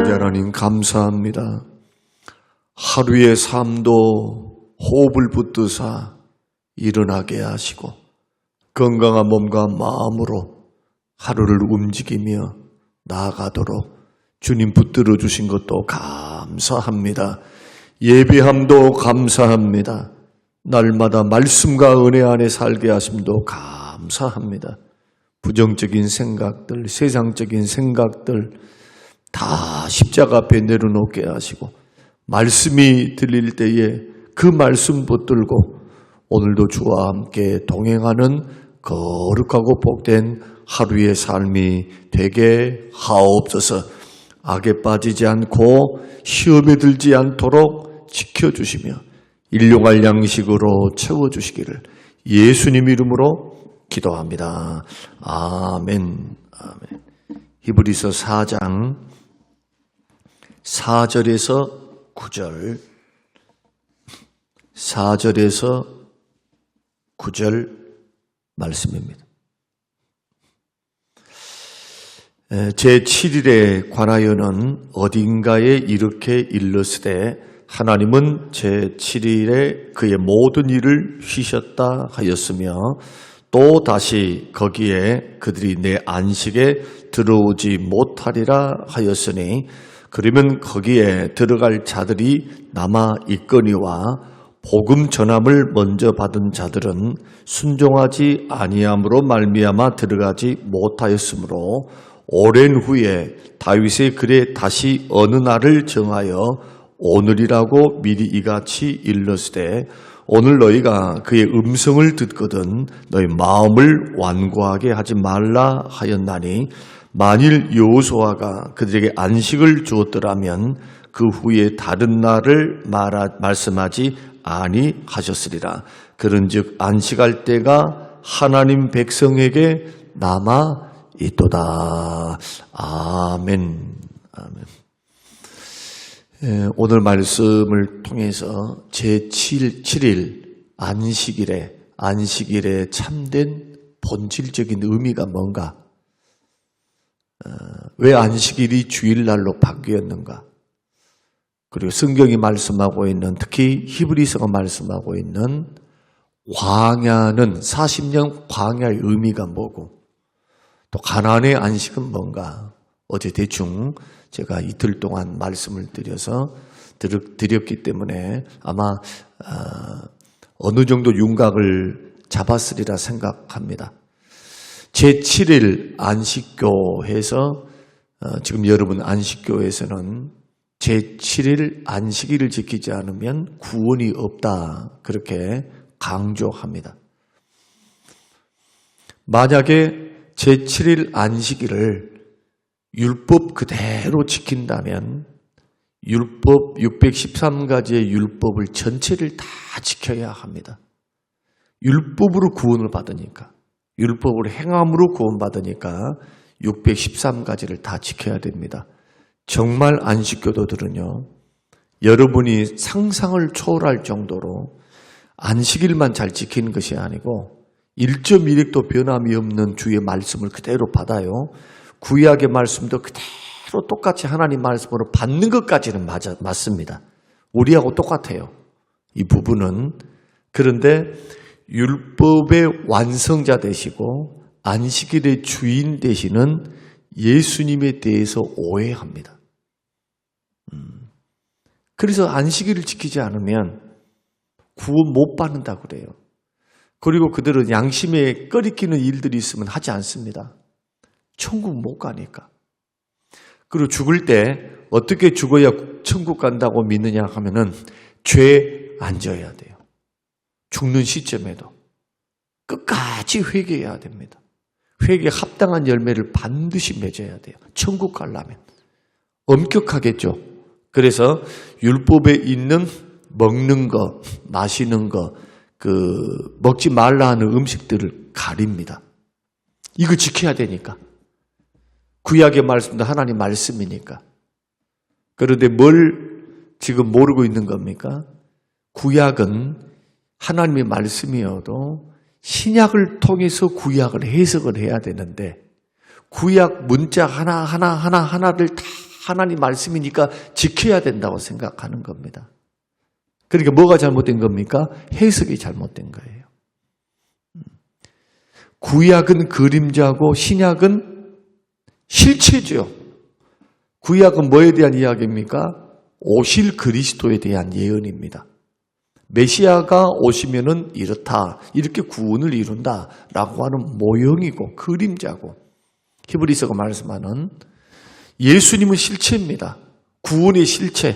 아버지 하나님 감사합니다. 하루의 삶도 호흡을 붙드사 일어나게 하시고 건강한 몸과 마음으로 하루를 움직이며 나아가도록 주님 붙들어 주신 것도 감사합니다. 예배함도 감사합니다. 날마다 말씀과 은혜 안에 살게 하심도 감사합니다. 부정적인 생각들, 세상적인 생각들 다 십자가 앞에 내려놓게 하시고 말씀이 들릴 때에 그 말씀 붙들고 오늘도 주와 함께 동행하는 거룩하고 복된 하루의 삶이 되게 하옵소서. 악에 빠지지 않고 시험에 들지 않도록 지켜주시며 일용할 양식으로 채워주시기를 예수님 이름으로 기도합니다. 아멘. 아멘. 히브리서 4장 4절에서 9절 4절에서 9절 말씀입니다. 제7일에 관하여는 어딘가에 이렇게 일렀으되 하나님은 제7일에 그의 모든 일을 쉬셨다 하였으며 또 다시 거기에 그들이 내 안식에 들어오지 못하리라 하였으니 그러면 거기에 들어갈 자들이 남아 있거니와 복음 전함을 먼저 받은 자들은 순종하지 아니함으로 말미암아 들어가지 못하였으므로 오랜 후에 다윗의 글에 다시 어느 날을 정하여 오늘이라고 미리 이같이 일렀으되 오늘 너희가 그의 음성을 듣거든 너희 마음을 완고하게 하지 말라 하였나니 만일 여호수아가 그들에게 안식을 주었더라면 그 후에 다른 날을 말씀하지 아니하셨으리라. 그런즉 안식할 때가 하나님 백성에게 남아 있도다. 아멘. 아멘. 오늘 말씀을 통해서 제7일 안식일에 참된 본질적인 의미가 뭔가? 왜 안식일이 주일날로 바뀌었는가? 그리고 성경이 말씀하고 있는, 특히 히브리서가 말씀하고 있는 광야는 40년 광야의 의미가 뭐고 또 가나안의 안식은 뭔가? 어제 대충 제가 이틀 동안 말씀을 드렸기 때문에 아마 어느 정도 윤곽을 잡았으리라 생각합니다. 제7일 안식교에서 지금 여러분 안식교에서는 제7일 안식일을 지키지 않으면 구원이 없다 그렇게 강조합니다. 만약에 제7일 안식일을 율법 그대로 지킨다면 율법 613가지의 율법을 전체를 다 지켜야 합니다. 율법으로 구원을 받으니까 율법을 행함으로 구원받으니까 613가지를 다 지켜야 됩니다. 정말 안식교도들은요, 여러분이 상상을 초월할 정도로 안식일만 잘 지키는 것이 아니고 1.1획도 변함이 없는 주의 말씀을 그대로 받아요. 구약의 말씀도 그대로 똑같이 하나님 말씀으로 받는 것까지는 맞습니다. 우리하고 똑같아요. 이 부분은. 그런데 율법의 완성자 되시고 안식일의 주인 되시는 예수님에 대해서 오해합니다. 그래서 안식일을 지키지 않으면 구원 못 받는다고 그래요. 그리고 그들은 양심에 꺼리끼는 일들이 있으면 하지 않습니다. 천국 못 가니까. 그리고 죽을 때 어떻게 죽어야 천국 간다고 믿느냐 하면은 죄 안 져야 돼요. 죽는 시점에도 끝까지 회개해야 됩니다. 회개에 합당한 열매를 반드시 맺어야 돼요. 천국 가려면. 엄격하겠죠. 그래서 율법에 있는 먹는 거, 마시는 거, 먹지 말라 하는 음식들을 가립니다. 이거 지켜야 되니까. 구약의 말씀도 하나님 말씀이니까. 그런데 뭘 지금 모르고 있는 겁니까? 구약은 하나님의 말씀이어도 신약을 통해서 구약을 해석을 해야 되는데 구약 문자 하나를 다 하나님 말씀이니까 지켜야 된다고 생각하는 겁니다. 그러니까 뭐가 잘못된 겁니까? 해석이 잘못된 거예요. 구약은 그림자고 신약은 실체죠. 구약은 뭐에 대한 이야기입니까? 오실 그리스도에 대한 예언입니다. 메시아가 오시면은 이렇다, 이렇게 구원을 이룬다라고 하는 모형이고 그림자고, 히브리서가 말씀하는 예수님은 실체입니다. 구원의 실체.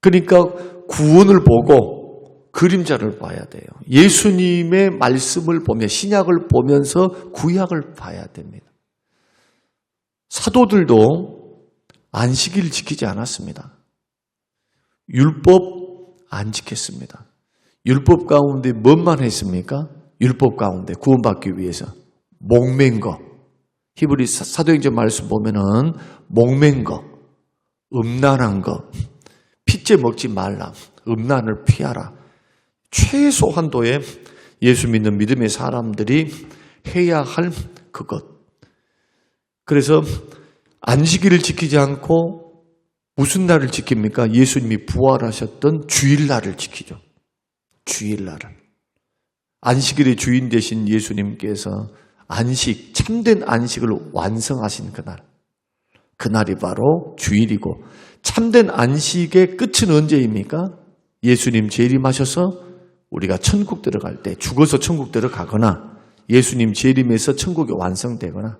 그러니까 구원을 보고 그림자를 봐야 돼요. 예수님의 말씀을 보며 신약을 보면서 구약을 봐야 됩니다. 사도들도 안식일을 지키지 않았습니다. 율법 안 지켰습니다. 율법 가운데 뭔만 했습니까? 율법 가운데 구원받기 위해서 목맨 거. 히브리 사도행전 말씀 보면은 목맨 거, 음란한 거, 핏째 먹지 말라, 음란을 피하라. 최소한도의 예수 믿는 믿음의 사람들이 해야 할 그것. 그래서 안식일을 지키지 않고 무슨 날을 지킵니까? 예수님이 부활하셨던 주일날을 지키죠. 주일날을. 안식일의 주인 되신 예수님께서 안식, 참된 안식을 완성하신 그날. 그날이 바로 주일이고, 참된 안식의 끝은 언제입니까? 예수님 재림하셔서 우리가 천국 들어갈 때, 죽어서 천국 들어가거나 예수님 재림해서 천국이 완성되거나,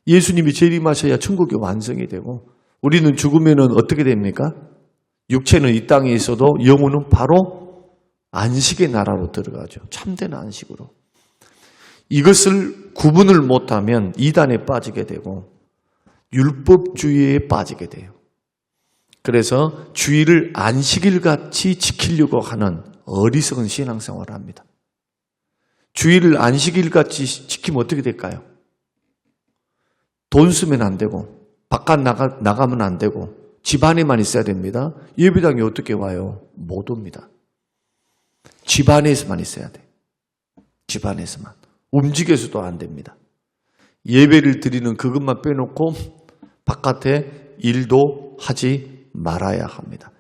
예수님이 재림하셔야 천국이 완성이 되고, 우리는 죽으면 어떻게 됩니까? 육체는 이 땅에 있어도 영혼은 바로 안식의 나라로 들어가죠. 참된 안식으로. 이것을 구분을 못하면 이단에 빠지게 되고 율법주의에 빠지게 돼요. 그래서 주일을 안식일같이 지키려고 하는 어리석은 신앙생활을 합니다. 주일을 안식일같이 지키면 어떻게 될까요? 돈 쓰면 안 되고 바깥 나가면 안 되고 집 안에만 있어야 됩니다. 예배당에 어떻게 와요? 못 옵니다. 집 안에서만 있어야 돼요. 집 안에서만. 움직여서도 안 됩니다. 예배를 드리는 그것만 빼놓고 바깥에 일도 하지 말아야 합니다.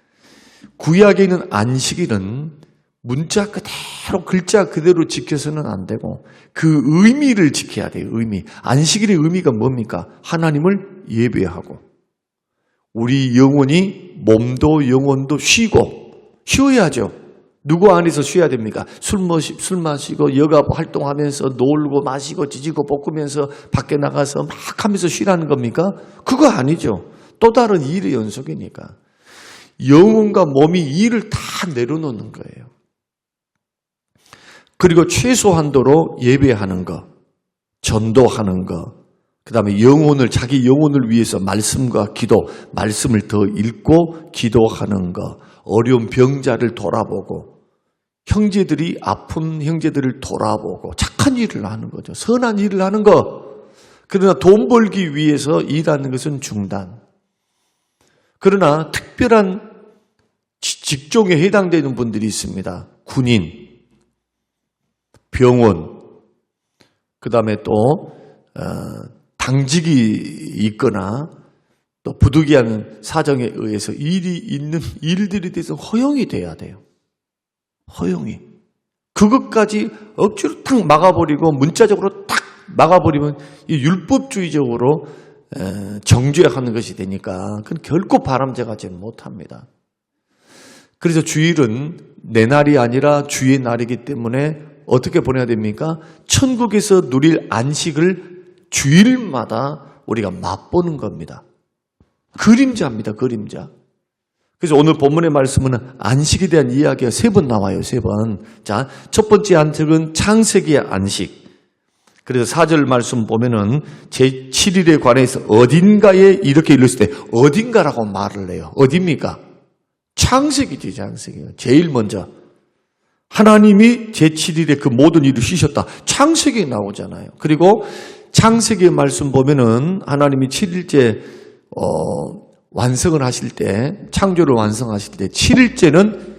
구약에 있는 안식일은 문자 그대로 글자 그대로 지켜서는 안 되고 그 의미를 지켜야 돼요. 의미. 안식일의 의미가 뭡니까? 하나님을 예배하고 우리 영혼이 몸도 영혼도 쉬어야죠. 누구 안에서 쉬어야 됩니까? 술 마시고 여가 활동하면서 놀고 마시고 지지고 볶으면서 밖에 나가서 막 하면서 쉬라는 겁니까? 그거 아니죠. 또 다른 일의 연속이니까. 영혼과 몸이 일을 다 내려놓는 거예요. 그리고 최소한도로 예배하는 것, 전도하는 것, 그 다음에 자기 영혼을 위해서 말씀과 기도, 말씀을 더 읽고 기도하는 것, 어려운 병자를 돌아보고, 형제들이 아픈 형제들을 돌아보고, 착한 일을 하는 거죠. 선한 일을 하는 것. 그러나 돈 벌기 위해서 일하는 것은 중단. 그러나 특별한 직종에 해당되는 분들이 있습니다. 군인, 병원, 그 다음에 또 당직이 있거나 또 부득이한 사정에 의해서 일이 있는 일들에 대해서 허용이 돼야 돼요. 허용이. 그것까지 억지로 탁 막아버리고 문자적으로 탁 막아버리면 율법주의적으로 정죄하는 것이 되니까 그건 결코 바람직하지 못합니다. 그래서 주일은 내 날이 아니라 주의 날이기 때문에 어떻게 보내야 됩니까? 천국에서 누릴 안식을 주일마다 우리가 맛보는 겁니다. 그림자입니다. 그림자. 그래서 오늘 본문의 말씀은 안식에 대한 이야기가 3번 나와요. 3번. 자, 첫 번째 안식은 창세기의 안식. 그래서 4절 말씀 보면은 제7일에 관해서 어딘가에 이렇게 일렀을 때 어딘가라고 말을 해요. 어디입니까? 창세기지, 창세기. 제일 먼저. 하나님이 제7일에 그 모든 일을 쉬셨다. 창세기에 나오잖아요. 그리고 창세기의 말씀 보면은 하나님이 7일째 완성을 하실 때, 창조를 완성하실 때 7일째는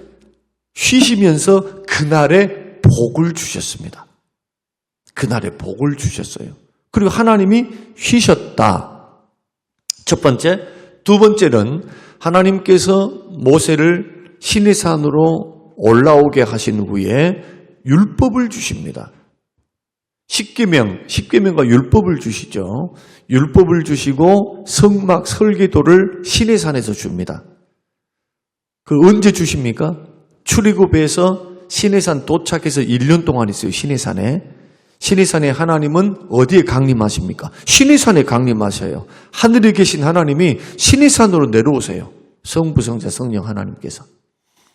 쉬시면서 그날에 복을 주셨습니다. 그날에 복을 주셨어요. 그리고 하나님이 쉬셨다. 첫 번째. 두 번째는 하나님께서 모세를 시내산으로 올라오게 하신 후에 율법을 주십니다. 십계명과 율법을 주시죠. 율법을 주시고 성막 설계도를 시내산에서 줍니다. 그 언제 주십니까? 출애굽에서 시내산 도착해서 1년 동안 있어요. 시내산에 하나님은 어디에 강림하십니까? 시내산에 강림하셔요. 하늘에 계신 하나님이 시내산으로 내려오세요. 성부, 성자, 성령 하나님께서.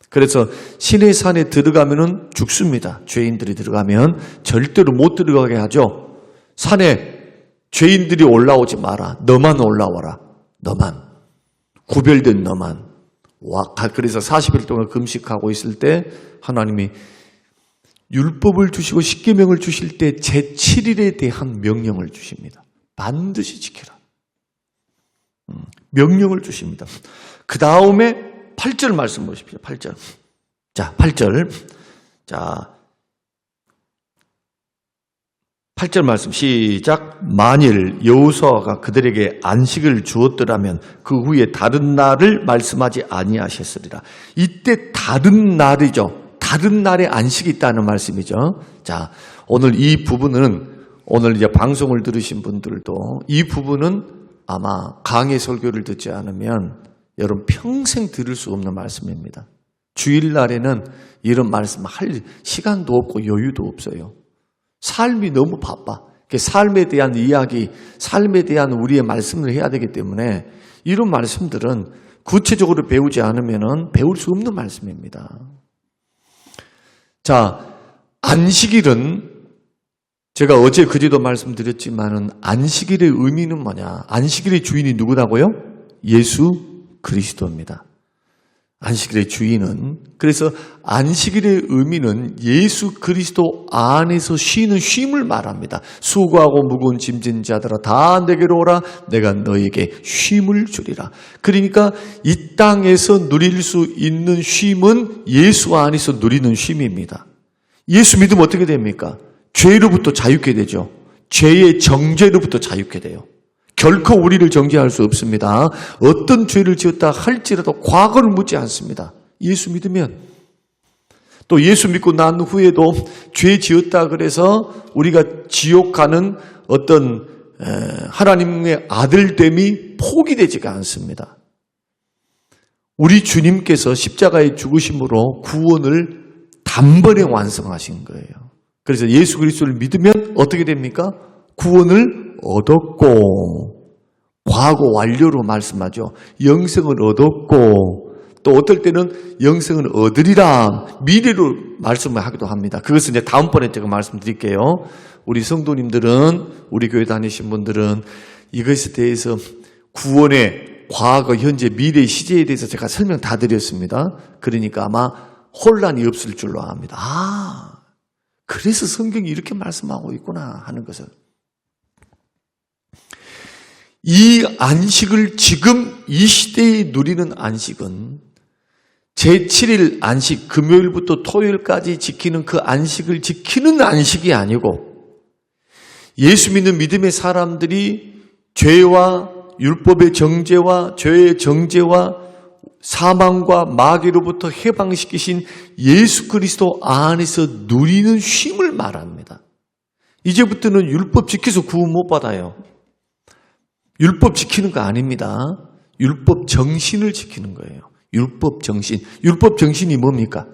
그래서 시내산에 들어가면은 죽습니다. 죄인들이 들어가면 절대로 못 들어가게 하죠. 산에 죄인들이 올라오지 마라. 너만 올라와라. 너만. 구별된 너만. 그래서 40일 동안 금식하고 있을 때 하나님이 율법을 주시고 십계명을 주실 때 제7일에 대한 명령을 주십니다. 반드시 지켜라. 명령을 주십니다. 그 다음에 8절 말씀 보십시오. 8절. 자, 8절. 자, 8절 말씀 시작. 만일 여호수아가 그들에게 안식을 주었더라면 그 후에 다른 날을 말씀하지 아니하셨으리라. 이때 다른 날이죠. 다른 날에 안식이 있다는 말씀이죠. 자, 오늘 이 부분은 오늘 이제 방송을 들으신 분들도 이 부분은 아마 강의 설교를 듣지 않으면 여러분 평생 들을 수 없는 말씀입니다. 주일날에는 이런 말씀 할 시간도 없고 여유도 없어요. 삶이 너무 바빠. 삶에 대한 이야기, 삶에 대한 우리의 말씀을 해야 되기 때문에 이런 말씀들은 구체적으로 배우지 않으면 배울 수 없는 말씀입니다. 자, 안식일은 제가 어제 그제도 말씀드렸지만은 안식일의 의미는 뭐냐? 안식일의 주인이 누구다고요? 예수 그리스도입니다. 안식일의 주인은, 그래서 안식일의 의미는 예수 그리스도 안에서 쉬는 쉼을 말합니다. 수고하고 무거운 짐진 자들아 다 내게로 오라. 내가 너에게 쉼을 주리라. 그러니까 이 땅에서 누릴 수 있는 쉼은 예수 안에서 누리는 쉼입니다. 예수 믿으면 어떻게 됩니까? 죄로부터 자유케 되죠. 죄의 정죄로부터 자유케 돼요. 결코 우리를 정죄할 수 없습니다. 어떤 죄를 지었다 할지라도 과거를 묻지 않습니다. 예수 믿으면. 또 예수 믿고 난 후에도 죄 지었다 그래서 우리가 지옥 가는 어떤 하나님의 아들됨이 포기되지가 않습니다. 우리 주님께서 십자가의 죽으심으로 구원을 단번에 완성하신 거예요. 그래서 예수 그리스도를 믿으면 어떻게 됩니까? 구원을 얻었고, 과거 완료로 말씀하죠. 영생을 얻었고, 또 어떨 때는 영생을 얻으리라 미래로 말씀을 하기도 합니다. 그것은 이제 다음번에 제가 말씀드릴게요. 우리 성도님들은, 우리 교회 다니신 분들은 이것에 대해서 구원의 과거, 현재, 미래 시제에 대해서 제가 설명 다 드렸습니다. 그러니까 아마 혼란이 없을 줄로 압니다. 아, 그래서 성경이 이렇게 말씀하고 있구나 하는 것을. 이 안식을 지금 이 시대에 누리는 안식은 제7일 안식, 금요일부터 토요일까지 지키는 그 안식을 지키는 안식이 아니고 예수 믿는 믿음의 사람들이 죄와 율법의 정죄와 죄의 정죄와 사망과 마귀로부터 해방시키신 예수 그리스도 안에서 누리는 쉼을 말합니다. 이제부터는 율법 지켜서 구원 못 받아요. 율법 지키는 거 아닙니다. 율법 정신을 지키는 거예요. 율법 정신. 율법 정신이 뭡니까?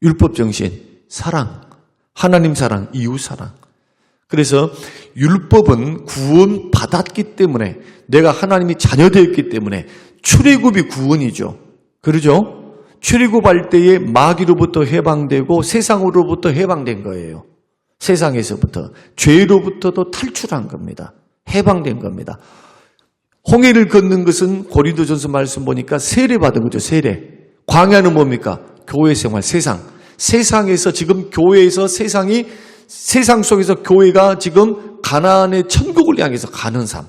율법 정신. 사랑. 하나님 사랑, 이웃 사랑. 그래서 율법은 구원 받았기 때문에, 내가 하나님이 자녀되었기 때문에 출애굽이 구원이죠. 그러죠? 출애굽할 때에 마귀로부터 해방되고 세상으로부터 해방된 거예요. 세상에서부터. 죄로부터도 탈출한 겁니다. 해방된 겁니다. 홍해를 걷는 것은 고린도전서 말씀 보니까 세례 받은 거죠. 세례. 광야는 뭡니까? 교회 생활, 세상. 세상에서 지금 교회에서 세상 속에서 교회가 지금 가나안의 천국을 향해서 가는 삶.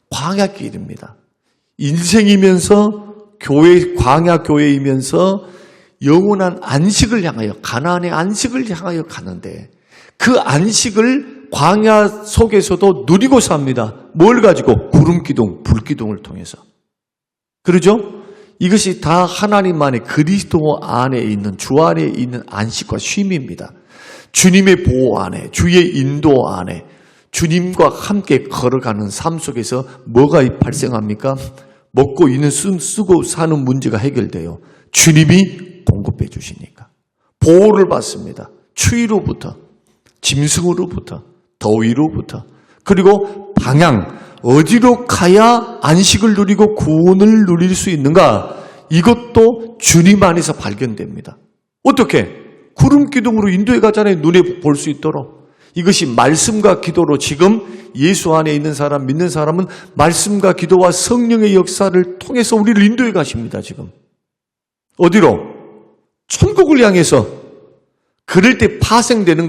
광야길입니다. 인생이면서 교회, 광야 교회이면서 영원한 안식을 향하여, 가나안의 안식을 향하여 가는데 그 안식을 광야 속에서도 누리고 삽니다. 뭘 가지고? 구름기둥, 불기둥을 통해서. 그러죠? 이것이 다 하나님만의 그리스도 안에 있는, 주 안에 있는 안식과 쉼입니다. 주님의 보호 안에, 주의 인도 안에, 주님과 함께 걸어가는 삶 속에서 뭐가 발생합니까? 먹고 있는 쓰고 사는 문제가 해결돼요. 주님이 공급해 주시니까. 보호를 받습니다. 추위로부터, 짐승으로부터, 더위로부터, 그리고 방향, 어디로 가야 안식을 누리고 구원을 누릴 수 있는가? 이것도 주님 안에서 발견됩니다. 어떻게? 구름 기둥으로 인도해 가잖아요. 눈에 볼 수 있도록. 이것이 말씀과 기도로 지금 예수 안에 있는 사람, 믿는 사람은 말씀과 기도와 성령의 역사를 통해서 우리를 인도해 가십니다. 지금. 어디로? 천국을 향해서. 그럴 때 파생되는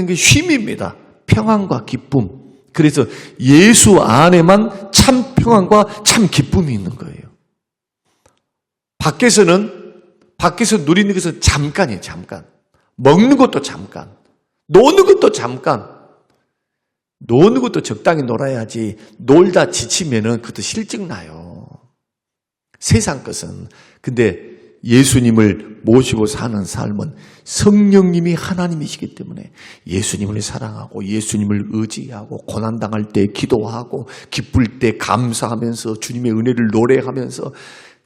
게 쉼입니다. 평안과 기쁨. 그래서 예수 안에만 참 평안과 참 기쁨이 있는 거예요. 밖에서 누리는 것은 잠깐이에요, 잠깐. 먹는 것도 잠깐. 노는 것도 잠깐. 노는 것도 적당히 놀아야지. 놀다 지치면은 그것도 실증 나요. 세상 것은. 근데 예수님을 모시고 사는 삶은 성령님이 하나님이시기 때문에 예수님을 사랑하고 예수님을 의지하고 고난당할 때 기도하고 기쁠 때 감사하면서 주님의 은혜를 노래하면서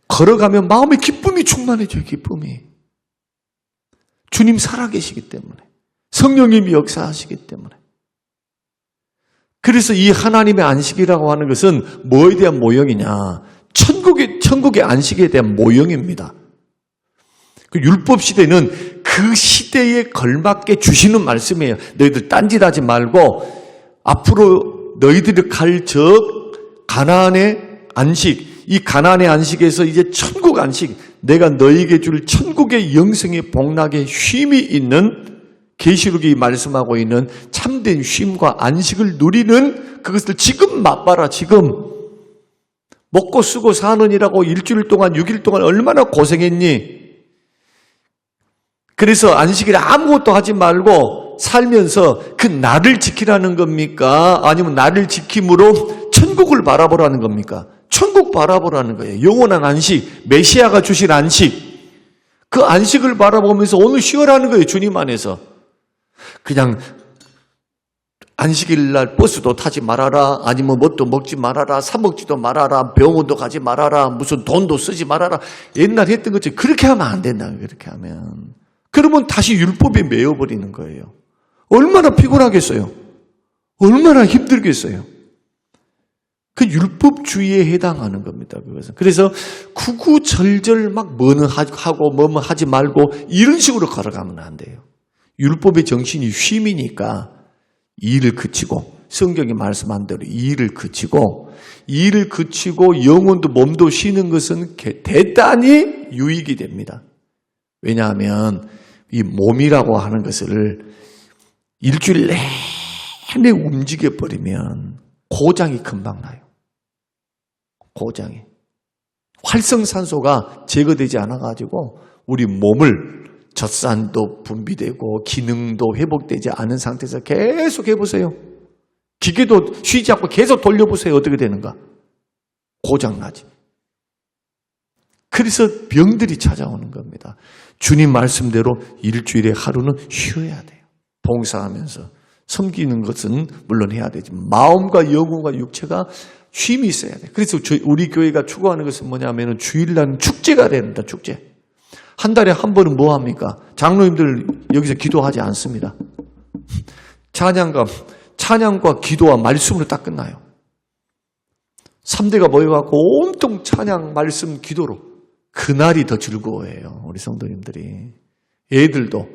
걸어가면 마음에 기쁨이 충만해져요. 기쁨이. 주님 살아계시기 때문에 성령님이 역사하시기 때문에. 그래서 이 하나님의 안식이라고 하는 것은 뭐에 대한 모형이냐? 천국의 안식에 대한 모형입니다. 그 율법 시대는 그 시대에 걸맞게 주시는 말씀이에요. 너희들 딴짓하지 말고 앞으로 너희들이 갈 저 가나안의 안식, 이 가나안의 안식에서 이제 천국 안식, 내가 너희에게 줄 천국의 영생의 복락의 쉼이 있는 계시록이 말씀하고 있는 참된 쉼과 안식을 누리는 그것을 지금 맛봐라. 지금 먹고 쓰고 사느니라고 일주일 동안 6일 동안 얼마나 고생했니? 그래서 안식일에 아무것도 하지 말고 살면서 그 나를 지키라는 겁니까? 아니면 나를 지킴으로 천국을 바라보라는 겁니까? 천국 바라보라는 거예요. 영원한 안식, 메시아가 주신 안식. 그 안식을 바라보면서 오늘 쉬어라는 거예요. 주님 안에서. 그냥 안식일 날 버스도 타지 말아라. 아니면 뭣도 먹지 말아라. 사 먹지도 말아라. 병원도 가지 말아라. 무슨 돈도 쓰지 말아라. 옛날 했던 것처럼 그렇게 하면 안 된다. 그렇게 하면. 그러면 다시 율법에 매여버리는 거예요. 얼마나 피곤하겠어요? 얼마나 힘들겠어요? 그 율법주의에 해당하는 겁니다. 그것은. 그래서 구구절절 막 뭐는 하고 뭐뭐 하지 말고 이런 식으로 걸어가면 안 돼요. 율법의 정신이 쉼이니까 일을 그치고 성경이 말씀한 대로 일을 그치고 영혼도 몸도 쉬는 것은 대단히 유익이 됩니다. 왜냐하면 이 몸이라고 하는 것을 일주일 내내 움직여버리면 고장이 금방 나요. 고장이. 활성산소가 제거되지 않아가지고 우리 몸을 젖산도 분비되고 기능도 회복되지 않은 상태에서 계속 해보세요. 기계도 쉬지 않고 계속 돌려보세요. 어떻게 되는가? 고장나지. 그래서 병들이 찾아오는 겁니다. 주님 말씀대로 일주일에 하루는 쉬어야 돼요. 봉사하면서. 섬기는 것은 물론 해야 되지만 마음과 영혼과 육체가 쉼이 있어야 돼요. 그래서 우리 교회가 추구하는 것은 뭐냐면 주일날 축제가 됩니다. 축제. 한 달에 한 번은 뭐 합니까? 장로님들 여기서 기도하지 않습니다. 찬양과 기도와 말씀으로 딱 끝나요. 3대가 모여갖고 온통 찬양, 말씀, 기도로. 그날이 더 즐거워해요. 우리 성도님들이. 애들도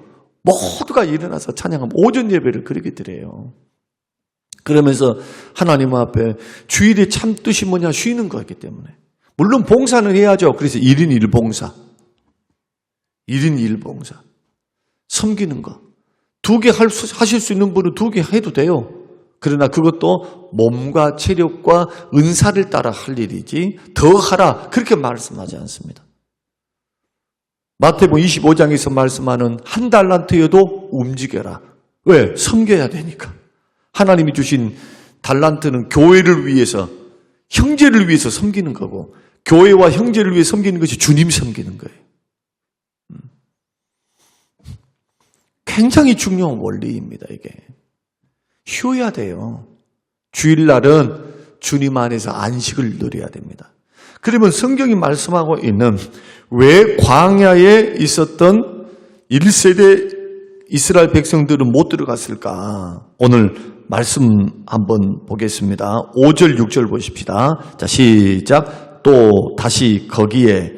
모두가 일어나서 찬양하면 오전 예배를 그렇게 드려요. 그러면서 하나님 앞에 주일의 참 뜻이 뭐냐? 쉬는 거였기 때문에. 물론 봉사는 해야죠. 그래서 1인 1봉사. 1인 1봉사. 섬기는 거. 2개 하실 수 있는 분은 2개 해도 돼요. 그러나 그것도 몸과 체력과 은사를 따라 할 일이지 더 하라 그렇게 말씀하지 않습니다. 마태복음 25장에서 말씀하는 한 달란트여도 움직여라. 왜? 섬겨야 되니까. 하나님이 주신 달란트는 교회를 위해서, 형제를 위해서 섬기는 거고, 교회와 형제를 위해 섬기는 것이 주님 섬기는 거예요. 굉장히 중요한 원리입니다, 이게. 쉬어야 돼요. 주일날은 주님 안에서 안식을 누려야 됩니다. 그러면 성경이 말씀하고 있는 왜 광야에 있었던 1세대 이스라엘 백성들은 못 들어갔을까? 오늘 말씀 한번 보겠습니다. 5절, 6절 보십시다. 자, 시작. 또 다시 거기에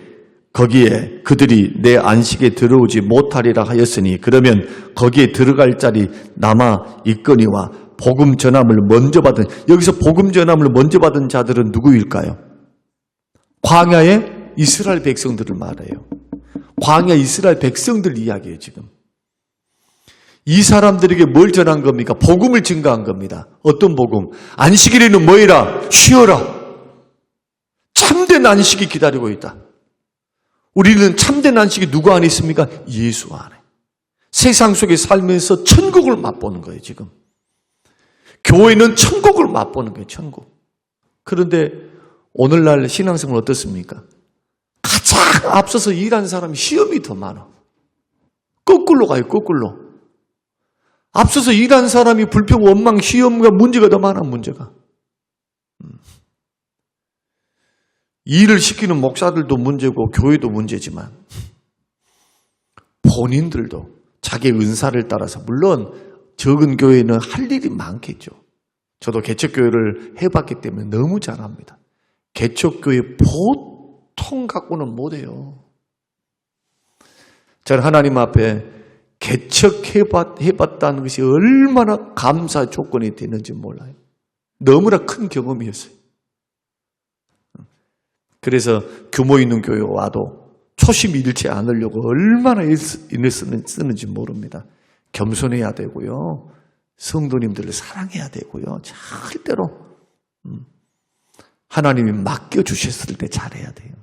그들이 내 안식에 들어오지 못하리라 하였으니 그러면 거기에 들어갈 자리 남아 있거니와 복음 전함을 먼저 받은, 여기서 복음 전함을 먼저 받은 자들은 누구일까요? 광야의 이스라엘 백성들을 말해요. 광야 이스라엘 백성들 이야기예요, 지금. 이 사람들에게 뭘 전한 겁니까? 복음을 증거한 겁니다. 어떤 복음? 안식일에는 뭐이라? 쉬어라. 참된 안식이 기다리고 있다. 우리는 참된 안식이 누구 안에 있습니까? 예수 안에. 세상 속에 살면서 천국을 맛보는 거예요, 지금. 교회는 천국을 맛보는 거예요, 천국. 그런데 오늘날 신앙생활 어떻습니까? 가장 앞서서 일하는 사람이 시험이 더 많아. 거꾸로 가요, 거꾸로. 앞서서 일하는 사람이 불평, 원망, 시험과 문제가 더 많아, 문제가. 일을 시키는 목사들도 문제고 교회도 문제지만 본인들도 자기의 은사를 따라서, 물론 적은 교회는 할 일이 많겠죠. 저도 개척교회를 해봤기 때문에 너무 잘 압니다. 개척교회 보통 갖고는 못해요. 저는 하나님 앞에 개척해봤다는 것이 얼마나 감사 조건이 되는지 몰라요. 너무나 큰 경험이었어요. 그래서 규모 있는 교회 와도 초심 잃지 않으려고 얼마나 인을 쓰는지 모릅니다. 겸손해야 되고요. 성도님들을 사랑해야 되고요. 절대로 하나님이 맡겨주셨을 때 잘해야 돼요.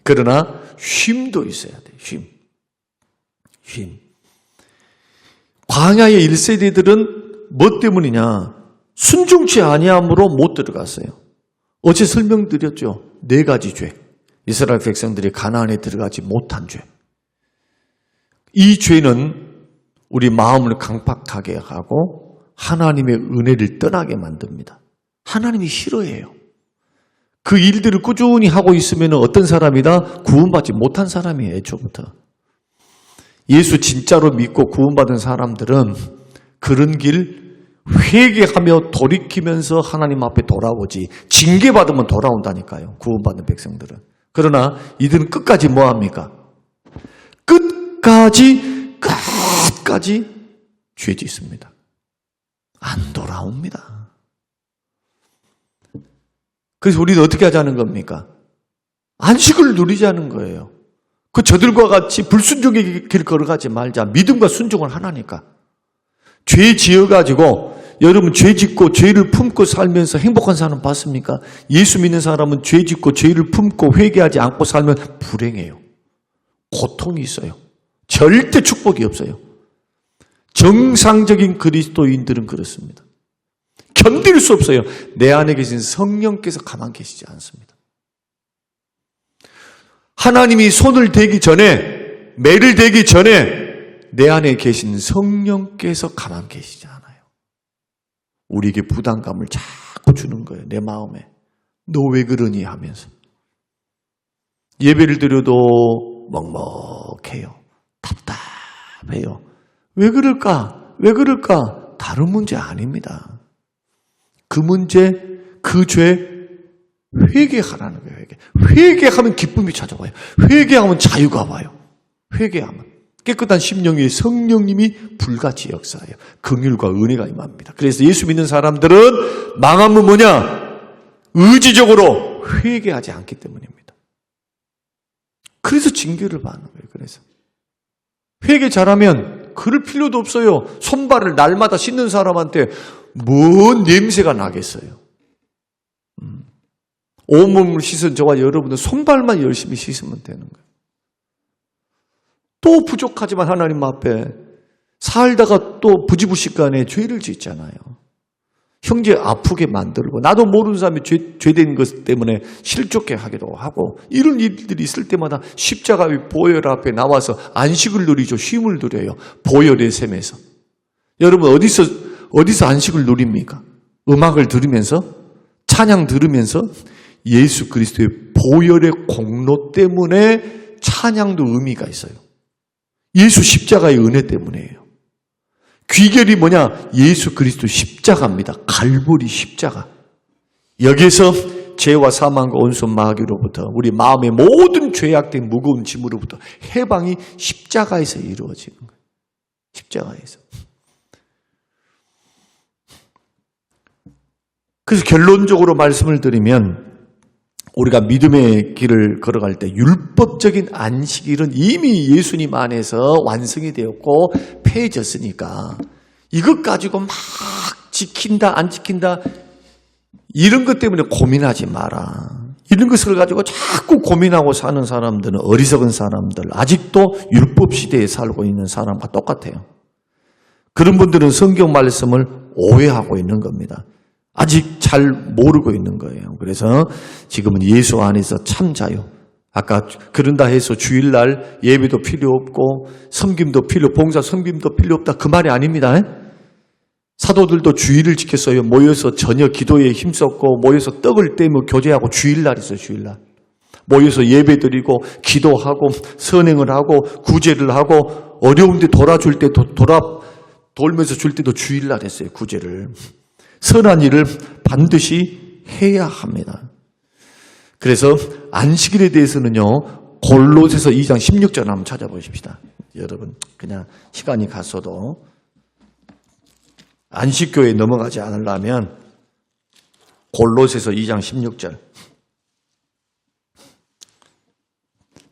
그러나 쉼도 있어야 돼요. 쉼. 광야의 1세대들은 뭐 때문이냐? 순종치 아니함으로 못 들어갔어요. 어제 설명드렸죠. 4가지 죄. 이스라엘 백성들이 가나안에 들어가지 못한 죄. 이 죄는 우리 마음을 강팍하게 하고 하나님의 은혜를 떠나게 만듭니다. 하나님이 싫어해요. 그 일들을 꾸준히 하고 있으면 어떤 사람이다? 구원받지 못한 사람이에요, 애초부터. 예수 진짜로 믿고 구원받은 사람들은 그런 길 회개하며 돌이키면서 하나님 앞에 돌아오지, 징계받으면 돌아온다니까요, 구원받는 백성들은. 그러나 이들은 끝까지 뭐합니까? 끝까지 죄 짓습니다. 안 돌아옵니다. 그래서 우리는 어떻게 하자는 겁니까? 안식을 누리자는 거예요. 그 저들과 같이 불순종의 길 걸어가지 말자. 믿음과 순종을 하나니까. 죄 지어가지고, 여러분 죄 짓고 죄를 품고 살면서 행복한 사람 봤습니까? 예수 믿는 사람은 죄 짓고 죄를 품고 회개하지 않고 살면 불행해요. 고통이 있어요. 절대 축복이 없어요. 정상적인 그리스도인들은 그렇습니다. 견딜 수 없어요. 내 안에 계신 성령께서 가만 계시지 않습니다. 하나님이 손을 대기 전에, 매를 대기 전에 내 안에 계신 성령께서 가만 계시지 않아요. 우리에게 부담감을 자꾸 주는 거예요. 내 마음에. 너 왜 그러니 하면서. 예배를 드려도 먹먹해요. 답답해요. 왜 그럴까? 왜 그럴까? 다른 문제 아닙니다. 그 문제, 그 죄, 회개하라는 거예요. 회개하면 기쁨이 찾아와요. 회개하면 자유가 와요. 회개하면. 깨끗한 심령 위에 성령님이 불같이 역사해요. 긍휼과 은혜가 임합니다. 그래서 예수 믿는 사람들은 망하면 뭐냐? 의지적으로 회개하지 않기 때문입니다. 그래서 징계를 받는 거예요. 그래서 회개 잘하면 그럴 필요도 없어요. 손발을 날마다 씻는 사람한테 뭔 냄새가 나겠어요. 온몸을 씻은 저와 여러분은 손발만 열심히 씻으면 되는 거예요. 또 부족하지만 하나님 앞에 살다가 또 부지불식간에 죄를 짓잖아요. 형제 아프게 만들고 나도 모르는 사람이 죄된 것 때문에 실족해 하기도 하고 이런 일들이 있을 때마다 십자가의 보혈 앞에 나와서 안식을 누리죠. 쉼을 누려요. 보혈의 셈에서. 여러분 어디서 안식을 누립니까? 음악을 들으면서 찬양 들으면서 예수 그리스도의 보혈의 공로 때문에 찬양도 의미가 있어요. 예수 십자가의 은혜 때문이에요. 귀결이 뭐냐? 예수 그리스도 십자가입니다. 갈보리 십자가. 여기서 죄와 사망과 온순 마귀로부터 우리 마음의 모든 죄악된 무거운 짐으로부터 해방이 십자가에서 이루어지는 거예요. 십자가에서. 그래서 결론적으로 말씀을 드리면 우리가 믿음의 길을 걸어갈 때 율법적인 안식일은 이미 예수님 안에서 완성이 되었고 폐해졌으니까 이것 가지고 막 지킨다 안 지킨다 이런 것 때문에 고민하지 마라. 이런 것을 가지고 자꾸 고민하고 사는 사람들은 어리석은 사람들, 아직도 율법 시대에 살고 있는 사람과 똑같아요. 그런 분들은 성경 말씀을 오해하고 있는 겁니다. 아직 잘 모르고 있는 거예요. 그래서 지금은 예수 안에서 참 자유. 아까 그런다 해서 주일날 예배도 필요 없고 섬김도 필요, 봉사 섬김도 필요 없다. 그 말이 아닙니다. 사도들도 주일을 지켰어요. 모여서 저녁 기도에 힘썼고 모여서 떡을 떼며 교제하고 주일날 있어요. 주일날. 모여서 예배 드리고 기도하고 선행을 하고 구제를 하고 어려운데 돌아줄 때도 돌면서 줄 때도 주일날 했어요. 구제를. 선한 일을 반드시 해야 합니다. 그래서 안식일에 대해서는요. 골로새서 2장 16절 한번 찾아보십시다. 여러분 그냥 시간이 갔어도 안식교에 넘어가지 않으려면 골로새서 2장 16절.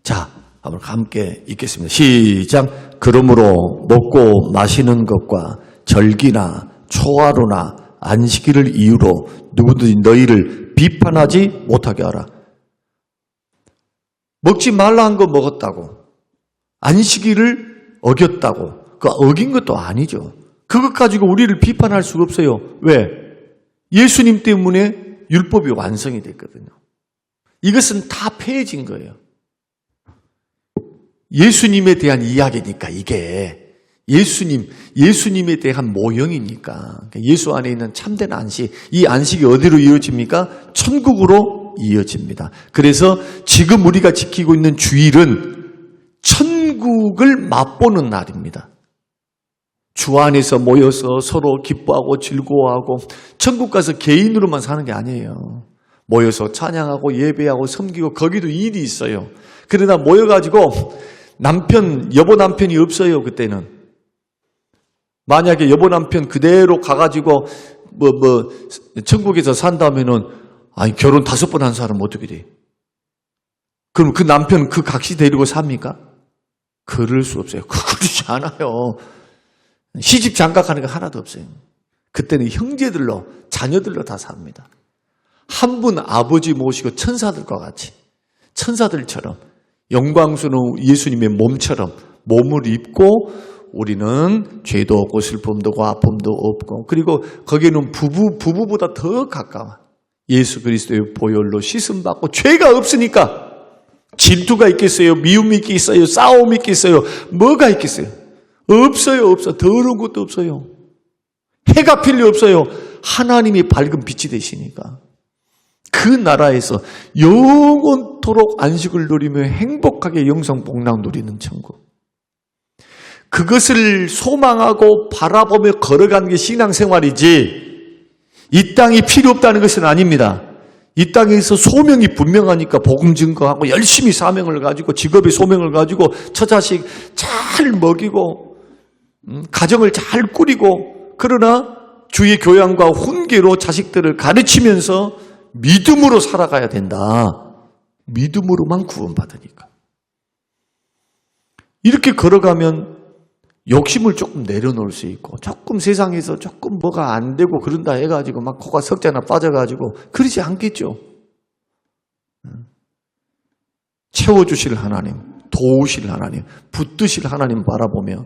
자, 한번 함께 읽겠습니다. 시작. 그러므로 먹고 마시는 것과 절기나 초하루나 안식일을 이유로 누구든지 너희를 비판하지 못하게 하라. 먹지 말라 한 거 먹었다고. 안식일을 어겼다고. 그 어긴 것도 아니죠. 그것 가지고 우리를 비판할 수가 없어요. 왜? 예수님 때문에 율법이 완성이 됐거든요. 이것은 다 폐해진 거예요. 예수님에 대한 이야기니까 이게. 예수님에 대한 모형이니까. 예수 안에 있는 참된 안식, 이 안식이 어디로 이어집니까? 천국으로 이어집니다. 그래서 지금 우리가 지키고 있는 주일은 천국을 맛보는 날입니다. 주 안에서 모여서 서로 기뻐하고 즐거워하고 천국 가서 개인으로만 사는 게 아니에요. 모여서 찬양하고 예배하고 섬기고 거기도 일이 있어요. 그러나 모여가지고 여보 남편이 없어요. 그때는. 만약에 여보 남편 그대로 가가지고 천국에서 산다면은 아니 결혼 5번 한 사람 어떻게 돼? 그럼 그 남편 그 각시 데리고 삽니까? 그럴 수 없어요. 그러지 않아요. 시집 장가가는 게 하나도 없어요. 그때는 형제들로 자녀들로 다 삽니다. 한 분 아버지 모시고 천사들과 같이 천사들처럼 영광스러운 예수님의 몸처럼 몸을 입고 우리는 죄도 없고 슬픔도 없고 아픔도 없고 그리고 거기는 부부보다 더 가까워. 예수 그리스도의 보혈로 씻음받고 죄가 없으니까 질투가 있겠어요? 미움이 있겠어요? 싸움이 있겠어요? 뭐가 있겠어요? 없어요. 더러운 것도 없어요. 해가 필요 없어요. 하나님이 밝은 빛이 되시니까. 그 나라에서 영원토록 안식을 누리며 행복하게 영성복락 누리는 천국. 그것을 소망하고 바라보며 걸어가는 게 신앙생활이지 이 땅이 필요 없다는 것은 아닙니다. 이 땅에서 소명이 분명하니까 복음 증거하고 열심히 사명을 가지고 직업의 소명을 가지고 처자식 잘 먹이고 가정을 잘 꾸리고 그러나 주의 교양과 훈계로 자식들을 가르치면서 믿음으로 살아가야 된다. 믿음으로만 구원받으니까. 이렇게 걸어가면 욕심을 조금 내려놓을 수 있고 조금 세상에서 조금 뭐가 안 되고 그런다 해가지고 막 코가 석자나 빠져가지고 그러지 않겠죠. 채워주실 하나님, 도우실 하나님, 붙드실 하나님 바라보며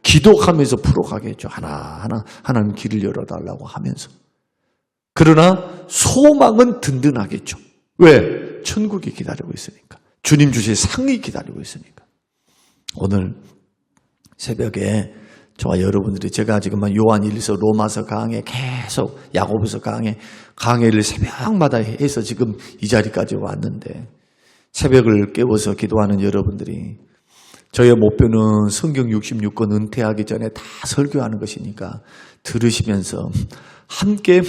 기도하면서 풀어가겠죠. 하나하나 하나님 길을 열어달라고 하면서 그러나 소망은 든든하겠죠. 왜? 천국이 기다리고 있으니까. 주님 주실 상이 기다리고 있으니까. 오늘 새벽에 저와 여러분들이 제가 지금 요한 1서 로마서 강해 계속 야고보서 강해를 새벽마다 해서 지금 이 자리까지 왔는데 새벽을 깨워서 기도하는 여러분들이 저의 목표는 성경 66권 은퇴하기 전에 다 설교하는 것이니까 들으시면서 함께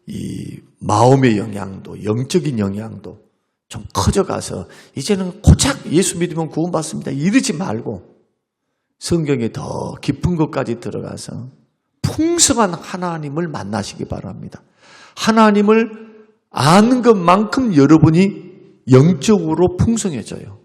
이 마음의 영향도 영적인 영향도 좀 커져가서 이제는 고작 예수 믿으면 구원받습니다 이러지 말고 성경에 더 깊은 것까지 들어가서 풍성한 하나님을 만나시기 바랍니다. 하나님을 아는 것만큼 여러분이 영적으로 풍성해져요.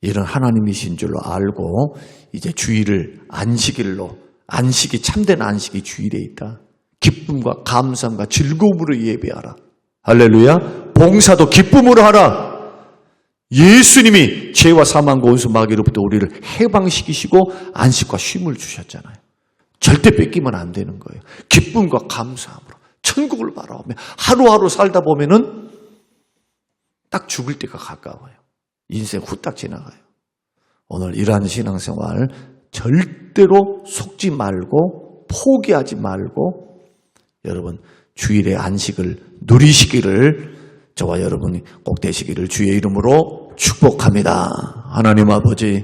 이런 하나님이신 줄로 알고 이제 주일을 안식이 참된 안식이 주일에 있다. 기쁨과 감사함과 즐거움으로 예배하라. 할렐루야. 봉사도 기쁨으로 하라. 예수님이 죄와 사망과 원수 마귀로부터 우리를 해방시키시고 안식과 쉼을 주셨잖아요. 절대 뺏기면 안 되는 거예요. 기쁨과 감사함으로 천국을 바라보며 하루하루 살다 보면은 딱 죽을 때가 가까워요. 인생 후딱 지나가요. 오늘 이러한 신앙생활 절대로 속지 말고 포기하지 말고 여러분 주일의 안식을 누리시기를 저와 여러분이 꼭 되시기를 주의 이름으로 축복합니다. 하나님 아버지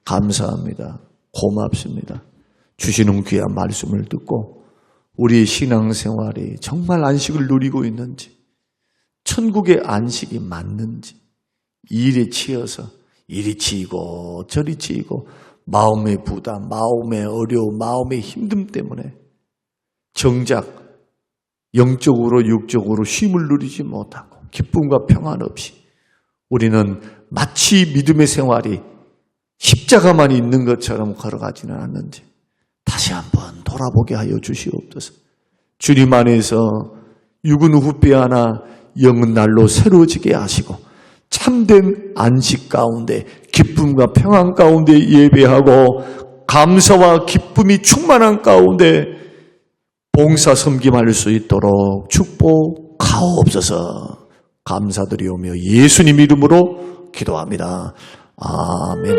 감사합니다. 고맙습니다. 주시는 귀한 말씀을 듣고 우리의 신앙생활이 정말 안식을 누리고 있는지 천국의 안식이 맞는지 일에 치여서 이리 치이고 저리 치이고 마음의 부담, 마음의 어려움, 마음의 힘듦 때문에 정작 영적으로 육적으로 쉼을 누리지 못하고 기쁨과 평안 없이 우리는 마치 믿음의 생활이 십자가만 있는 것처럼 걸어가지는 않는지 다시 한번 돌아보게 하여 주시옵소서. 주님 안에서 육은 후패하나 영은 날로 새로워지게 하시고 참된 안식 가운데 기쁨과 평안 가운데 예배하고 감사와 기쁨이 충만한 가운데 봉사 섬김할 수 있도록 축복하옵소서. 감사드리오며 예수님 이름으로 기도합니다. 아멘.